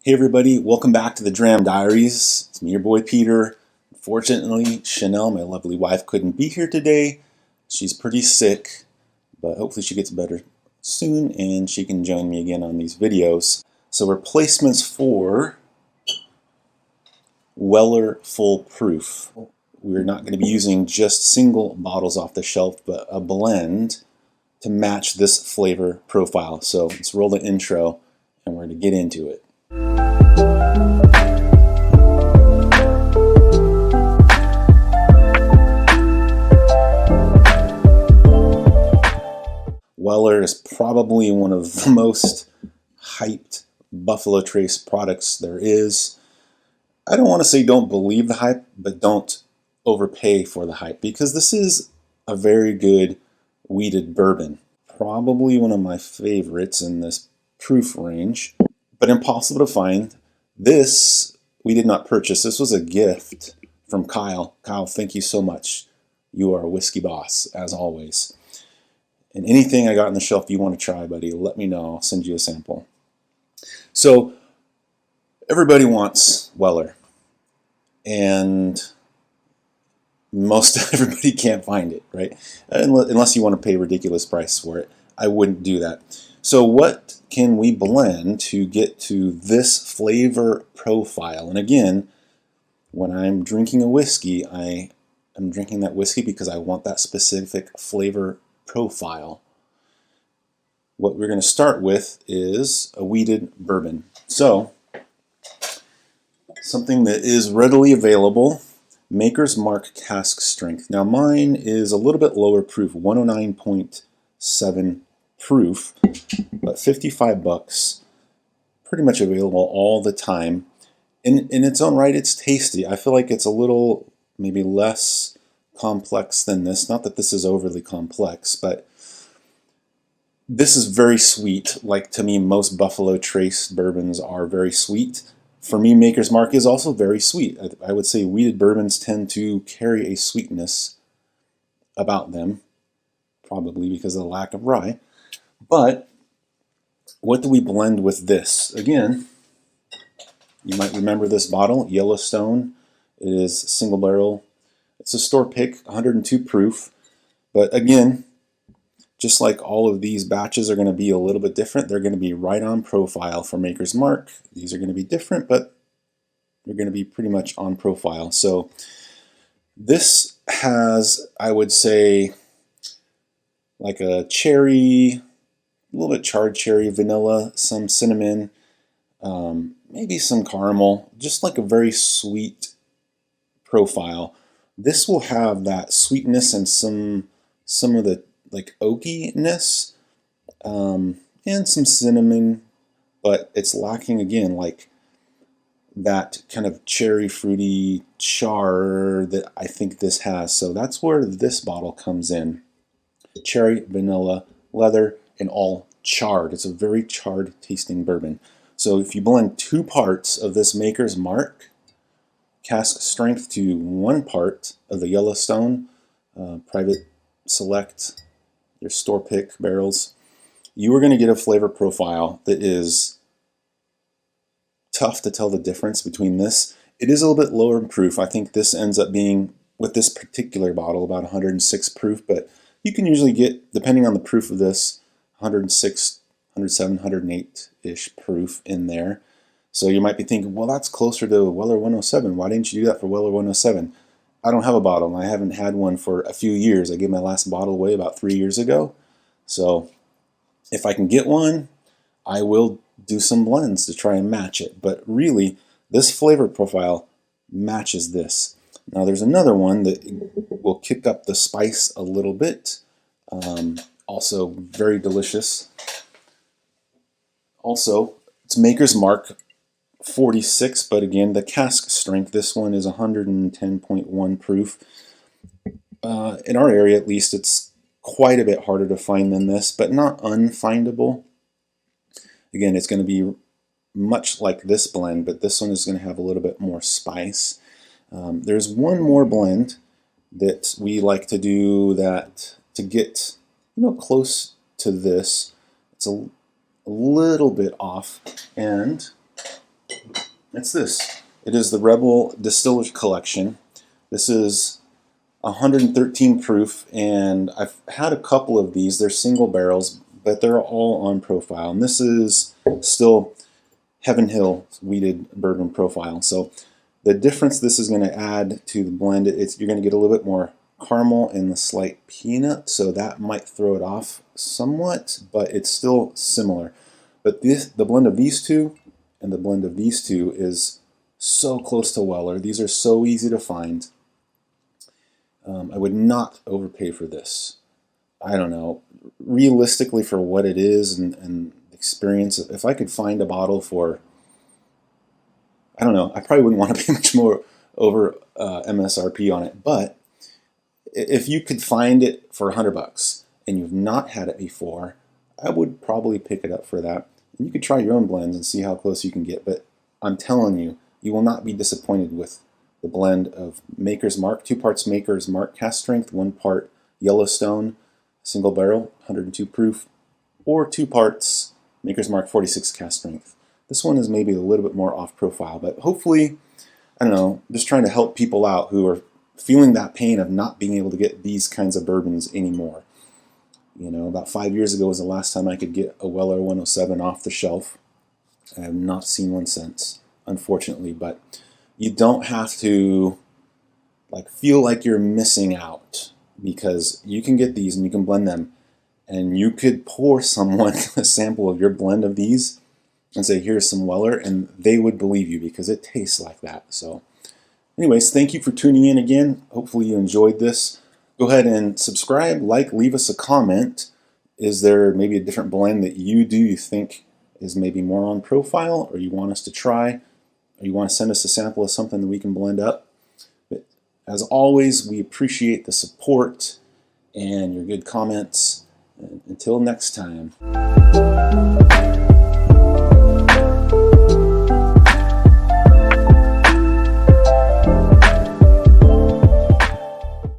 Hey everybody, welcome back to the Dram Diaries. It's me, your boy Peter. Unfortunately, Chanel, my lovely wife, couldn't be here today. She's pretty sick, but hopefully she gets better soon and she can join me again on these videos. So replacements for Weller Full Proof. We're not going to be using just single bottles off the shelf, but a blend to match this flavor profile. So let's roll the intro and we're going to get into it. Weller is probably one of the most hyped Buffalo Trace products there is. I don't want to say don't believe the hype, but don't overpay for the hype, because this is a very good wheated bourbon. Probably one of my favorites in this proof range, but impossible to find. This we did not purchase. This was a gift from Kyle. Kyle, thank you so much. You are a whiskey boss, as always. And anything I got on the shelf you want to try, buddy, let me know. I'll send you a sample. So everybody wants Weller, and most everybody can't find it, right? Unless you want to pay a ridiculous price for it. I wouldn't do that. So what can we blend to get to this flavor profile? And again, when I'm drinking a whiskey, I am drinking that whiskey because I want that specific flavor profile. What we're going to start with is a wheated bourbon. So, something that is readily available, Maker's Mark cask strength. Now mine is a little bit lower proof, 109.7 proof, but 55 bucks, pretty much available all the time. In its own right, it's tasty. I feel like it's a little maybe less complex than this. Not that this is overly complex, but this is very sweet. Like, to me, most Buffalo Trace bourbons are very sweet. For me, Maker's Mark is also very sweet. I would say wheated bourbons tend to carry a sweetness about them, probably because of the lack of rye. But what do we blend with this? Again, you might remember this bottle, Yellowstone. It is single barrel. It's a store pick, 102 proof. But again, just like all of these batches are going to be a little bit different, they're going to be right on profile for Maker's Mark. These are going to be different, but they're going to be pretty much on profile. So this has, I would say, like a cherry, a little bit charred cherry, vanilla, some cinnamon, maybe some caramel, just like a very sweet profile. This will have that sweetness and some of the like oakiness, and some cinnamon, but it's lacking again like that kind of cherry fruity char that I think this has. So that's where this bottle comes in. Cherry, vanilla, leather, and all charred. It's a very charred tasting bourbon. So if you blend 2 parts of this Maker's Mark cask strength to 1 part of the Yellowstone Private Select, your store pick barrels, you are going to get a flavor profile that is tough to tell the difference between this. It is a little bit lower in proof. I think this ends up being, with this particular bottle, about 106 proof, but you can usually get, depending on the proof of this, 106, 107, 108-ish proof in there. So you might be thinking, well, that's closer to Weller 107. Why didn't you do that for Weller 107? I don't have a bottle. I haven't had one for a few years. I gave my last bottle away about 3 years ago. So if I can get one, I will do some blends to try and match it. But really, this flavor profile matches this. Now there's another one that will kick up the spice a little bit. Also very delicious. Also, it's Maker's Mark 46, but again, the cask strength, this one is 110.1 proof. In our area, at least, it's quite a bit harder to find than this, but not unfindable. Again, it's going to be much like this blend, but this one is going to have a little bit more spice. There's one more blend that we like to do that to get close to this. It's a little bit off, and It's this. It is the Rebel Distillers Collection. This is 113 proof, and I've had a couple of these. They're single barrels, but they're all on profile. And this is still Heaven Hill wheated bourbon profile. So the difference this is going to add to the blend, you're going to get a little bit more caramel and the slight peanut, so that might throw it off somewhat, but it's still similar. But the blend of these two and the blend of these two is so close to Weller. These are so easy to find. I would not overpay for this. I don't know. Realistically, for what it is and experience, if I could find a bottle for, I don't know, I probably wouldn't want to pay much more over MSRP on it. But if you could find it for $100 and you've not had it before, I would probably pick it up for that. And you could try your own blends and see how close you can get. But I'm telling you, you will not be disappointed with the blend of Maker's Mark, 2 parts Maker's Mark cask strength, 1 part Yellowstone single barrel, 102 proof, or 2 parts Maker's Mark 46 cask strength. This one is maybe a little bit more off profile, but hopefully, I don't know, just trying to help people out who are feeling that pain of not being able to get these kinds of bourbons anymore. You know, about 5 years ago was the last time I could get a Weller 107 off the shelf. I have not seen one since, unfortunately, but you don't have to feel like you're missing out, because you can get these and you can blend them, and you could pour someone a sample of your blend of these and say, here's some Weller, and they would believe you because it tastes like that. So anyways, thank you for tuning in again. Hopefully you enjoyed this. Go ahead and subscribe, leave us a comment. Is there maybe a different blend that you think is maybe more on profile, or you want us to try, or you want to send us a sample of something that we can blend up? But as always, we appreciate the support and your good comments. And until next time.